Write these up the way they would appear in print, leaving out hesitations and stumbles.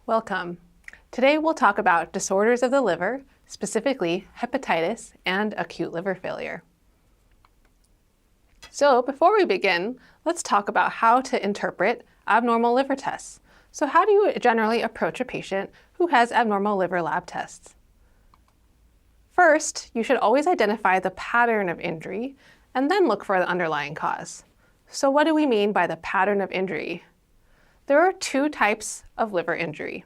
Welcome. Today we'll talk about disorders of the liver, specifically hepatitis and acute liver failure. So before we begin, let's talk about how to interpret abnormal liver tests. So how do you generally approach a patient who has abnormal liver lab tests? First, you should always identify the pattern of injury and then look for the underlying cause. So what do we mean by the pattern of injury? There are two types of liver injury.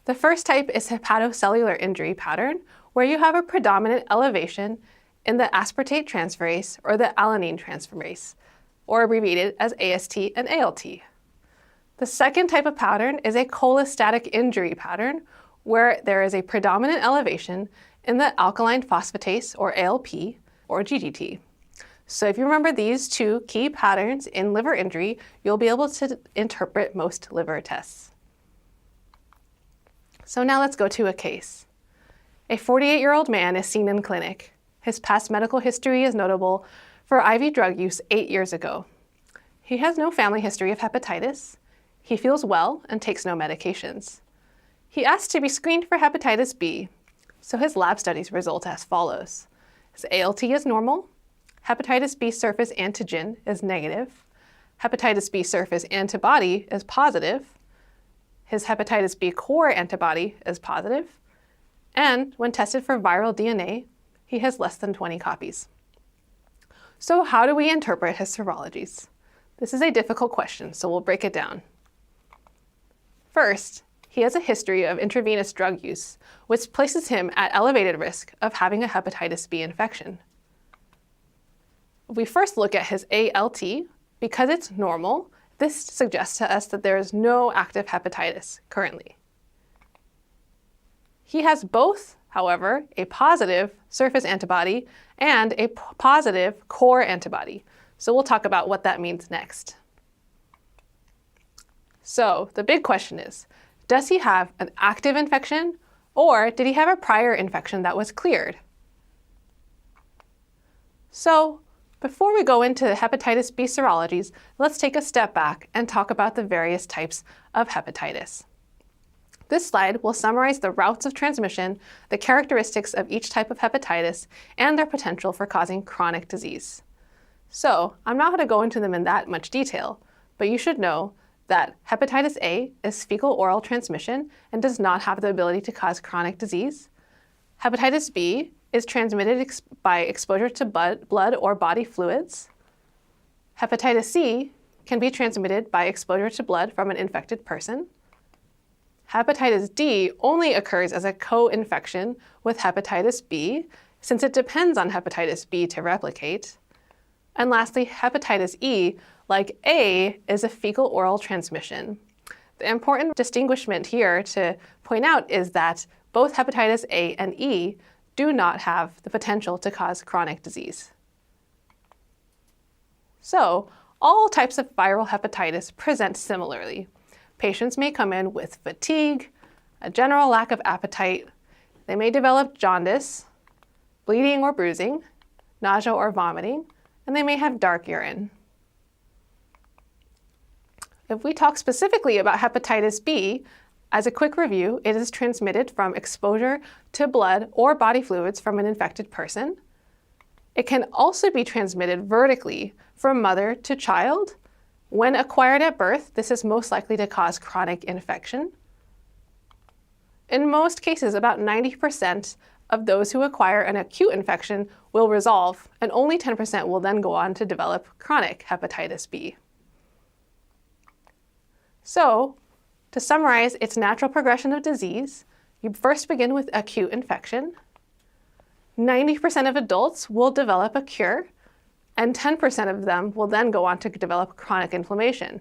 The first type is hepatocellular injury pattern, where you have a predominant elevation in the aspartate transferase or the alanine transferase, or abbreviated as AST and ALT. The second type of pattern is a cholestatic injury pattern, where there is a predominant elevation in the alkaline phosphatase or ALP or GGT. So if you remember these two key patterns in liver injury, you'll be able to interpret most liver tests. So now let's go to a case. A 48-year-old man is seen in clinic. His past medical history is notable for IV drug use 8 years ago. He has no family history of hepatitis. He feels well and takes no medications. He asked to be screened for hepatitis B, so his lab studies result as follows. His ALT is normal. Hepatitis B surface antigen is negative. Hepatitis B surface antibody is positive. His hepatitis B core antibody is positive. And when tested for viral DNA, he has less than 20 copies. So how do we interpret his serologies? This is a difficult question, so we'll break it down. First, he has a history of intravenous drug use, which places him at elevated risk of having a hepatitis B infection. If we first look at his ALT, because it's normal, this suggests to us that there is no active hepatitis currently. He has both, however, a positive surface antibody and a positive core antibody. So we'll talk about what that means next. So the big question is, does he have an active infection, or did he have a prior infection that was cleared? So before we go into hepatitis B serologies, let's take a step back and talk about the various types of hepatitis. This slide will summarize the routes of transmission, the characteristics of each type of hepatitis, and their potential for causing chronic disease. So I'm not going to go into them in that much detail, but you should know that hepatitis A is fecal-oral transmission and does not have the ability to cause chronic disease. Hepatitis B is transmitted by exposure to blood or body fluids. Hepatitis C can be transmitted by exposure to blood from an infected person. Hepatitis D only occurs as a co-infection with hepatitis B, since it depends on hepatitis B to replicate. And lastly, hepatitis E, like A, is a fecal-oral transmission. The important distinguishment here to point out is that both hepatitis A and E do not have the potential to cause chronic disease. So, all types of viral hepatitis present similarly. Patients may come in with fatigue, a general lack of appetite. They may develop jaundice, bleeding or bruising, nausea or vomiting, and they may have dark urine. If we talk specifically about hepatitis B, as a quick review, it is transmitted from exposure to blood or body fluids from an infected person. It can also be transmitted vertically from mother to child. When acquired at birth, this is most likely to cause chronic infection. In most cases, about 90% of those who acquire an acute infection will resolve, and only 10% will then go on to develop chronic hepatitis B. So, to summarize its natural progression of disease, you first begin with acute infection. 90% of adults will develop a cure, and 10% of them will then go on to develop chronic inflammation.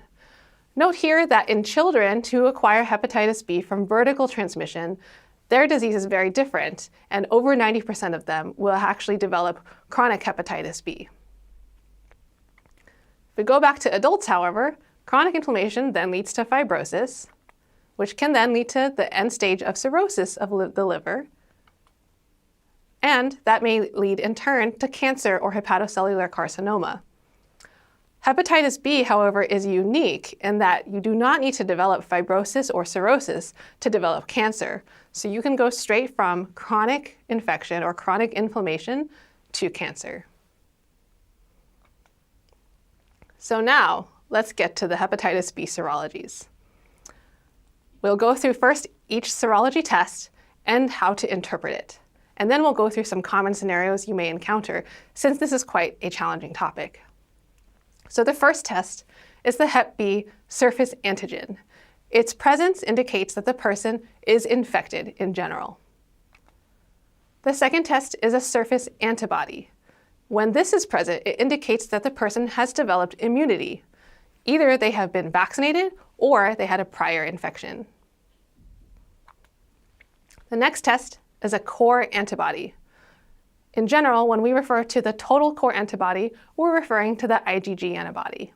Note here that in children who acquire hepatitis B from vertical transmission, their disease is very different, and over 90% of them will actually develop chronic hepatitis B. If we go back to adults, however, chronic inflammation then leads to fibrosis, which can then lead to the end stage of cirrhosis of the liver, and that may lead in turn to cancer or hepatocellular carcinoma. Hepatitis B, however, is unique in that you do not need to develop fibrosis or cirrhosis to develop cancer. So you can go straight from chronic infection or chronic inflammation to cancer. So now, let's get to the hepatitis B serologies. We'll go through first each serology test and how to interpret it. And then we'll go through some common scenarios you may encounter, since this is quite a challenging topic. So the first test is the Hep B surface antigen. Its presence indicates that the person is infected in general. The second test is a surface antibody. When this is present, it indicates that the person has developed immunity. Either they have been vaccinated or they had a prior infection. The next test is a core antibody. In general, when we refer to the total core antibody, we're referring to the IgG antibody.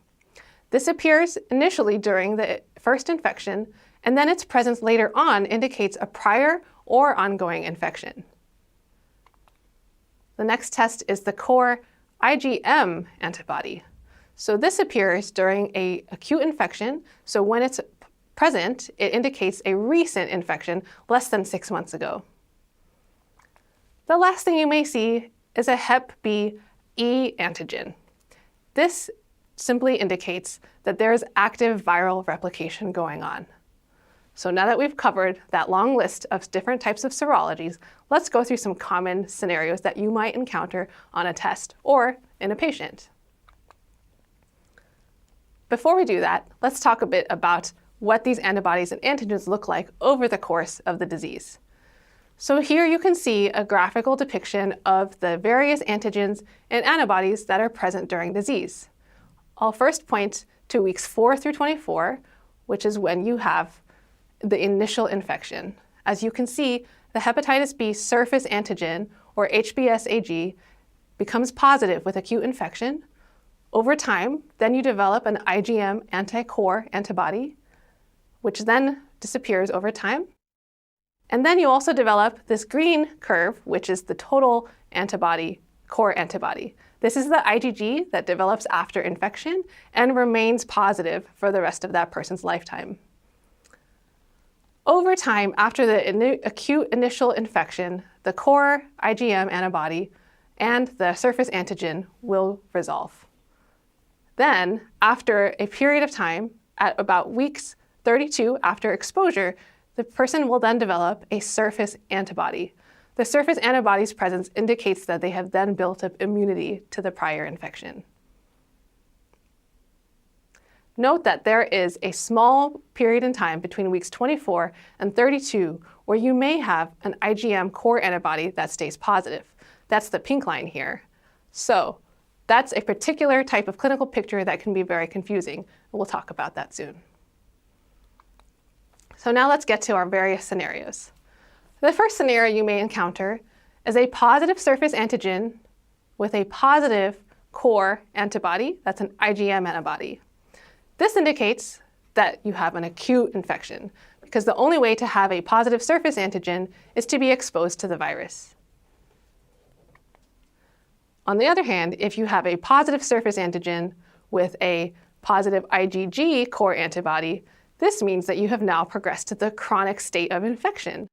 This appears initially during the first infection, and then its presence later on indicates a prior or ongoing infection. The next test is the core IgM antibody. So this appears during an acute infection, so when it's present, it indicates a recent infection less than 6 months ago. The last thing you may see is a Hep B E antigen. This simply indicates that there is active viral replication going on. So now that we've covered that long list of different types of serologies, let's go through some common scenarios that you might encounter on a test or in a patient. Before we do that, let's talk a bit about what these antibodies and antigens look like over the course of the disease. So here you can see a graphical depiction of the various antigens and antibodies that are present during disease. I'll first point to weeks 4 through 24, which is when you have the initial infection. As you can see, the hepatitis B surface antigen, or HBsAg, becomes positive with acute infection. Over time, then you develop an IgM anti-core antibody, which then disappears over time. And then you also develop this green curve, which is the total antibody, core antibody. This is the IgG that develops after infection and remains positive for the rest of that person's lifetime. Over time, after the acute initial infection, the core IgM antibody and the surface antigen will resolve. Then, after a period of time, at about weeks 32 after exposure, the person will then develop a surface antibody. The surface antibody's presence indicates that they have then built up immunity to the prior infection. Note that there is a small period in time between weeks 24 and 32 where you may have an IgM core antibody that stays positive. That's the pink line here. So that's a particular type of clinical picture that can be very confusing. We'll talk about that soon. So now let's get to our various scenarios. The first scenario you may encounter is a positive surface antigen with a positive core antibody. That's an IgM antibody. This indicates that you have an acute infection because the only way to have a positive surface antigen is to be exposed to the virus. On the other hand, if you have a positive surface antigen with a positive IgG core antibody, this means that you have now progressed to the chronic state of infection.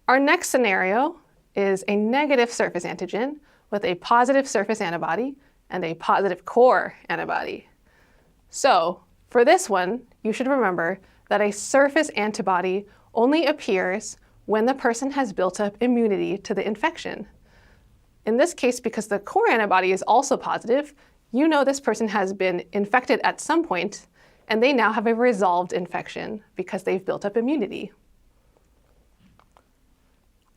Our next scenario is a negative surface antigen with a positive surface antibody and a positive core antibody. So for this one, you should remember that a surface antibody only appears when the person has built up immunity to the infection. In this case, because the core antibody is also positive, you know this person has been infected at some point, and they now have a resolved infection because they've built up immunity.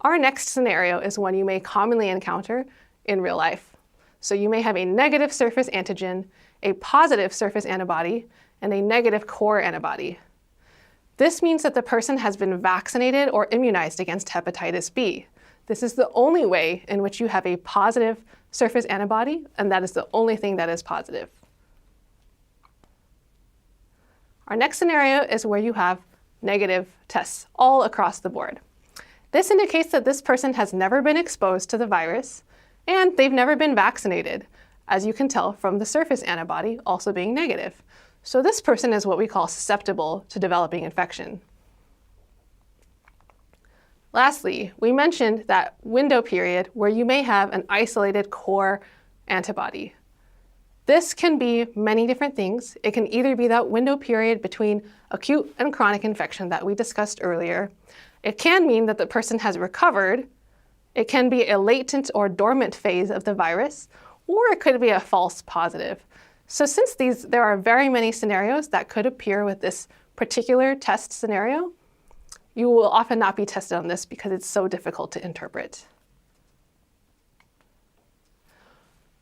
Our next scenario is one you may commonly encounter in real life. So you may have a negative surface antigen, a positive surface antibody, and a negative core antibody. This means that the person has been vaccinated or immunized against hepatitis B. This is the only way in which you have a positive surface antibody, and that is the only thing that is positive. Our next scenario is where you have negative tests all across the board. This indicates that this person has never been exposed to the virus, and they've never been vaccinated. as you can tell from the surface antibody also being negative. So this person is what we call susceptible to developing infection. Lastly, we mentioned that window period where you may have an isolated core antibody. This can be many different things. It can either be that window period between acute and chronic infection that we discussed earlier. It can mean that the person has recovered. It can be a latent or dormant phase of the virus, or it could be a false positive. So since there are very many scenarios that could appear with this particular test scenario, you will often not be tested on this because it's so difficult to interpret.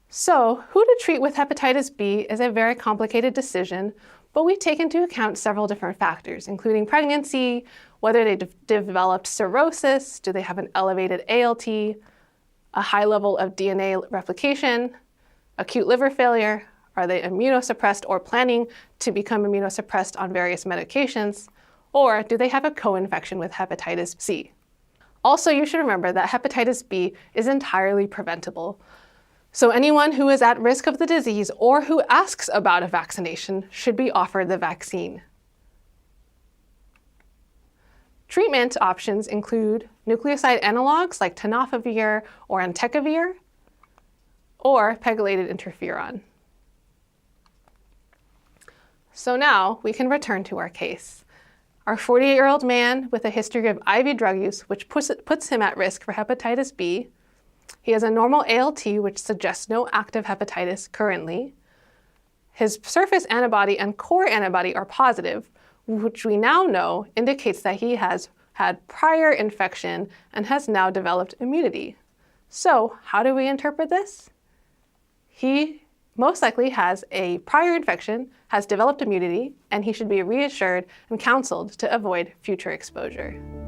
So who to treat with hepatitis B is a very complicated decision, but we take into account several different factors, including pregnancy, whether they developed cirrhosis, do they have an elevated ALT, a high level of DNA replication, acute liver failure, are they immunosuppressed or planning to become immunosuppressed on various medications, or do they have a co-infection with hepatitis C? Also, you should remember that hepatitis B is entirely preventable. So anyone who is at risk of the disease or who asks about a vaccination should be offered the vaccine. Treatment options include nucleoside analogs like tenofovir or entecavir, or pegylated interferon. So now we can return to our case. Our 48-year-old man with a history of IV drug use, which puts him at risk for hepatitis B. He has a normal ALT, which suggests no active hepatitis currently. His surface antibody and core antibody are positive, which we now know indicates that he has had prior infection and has now developed immunity. So how do we interpret this? He most likely has a prior infection, has developed immunity, and he should be reassured and counseled to avoid future exposure.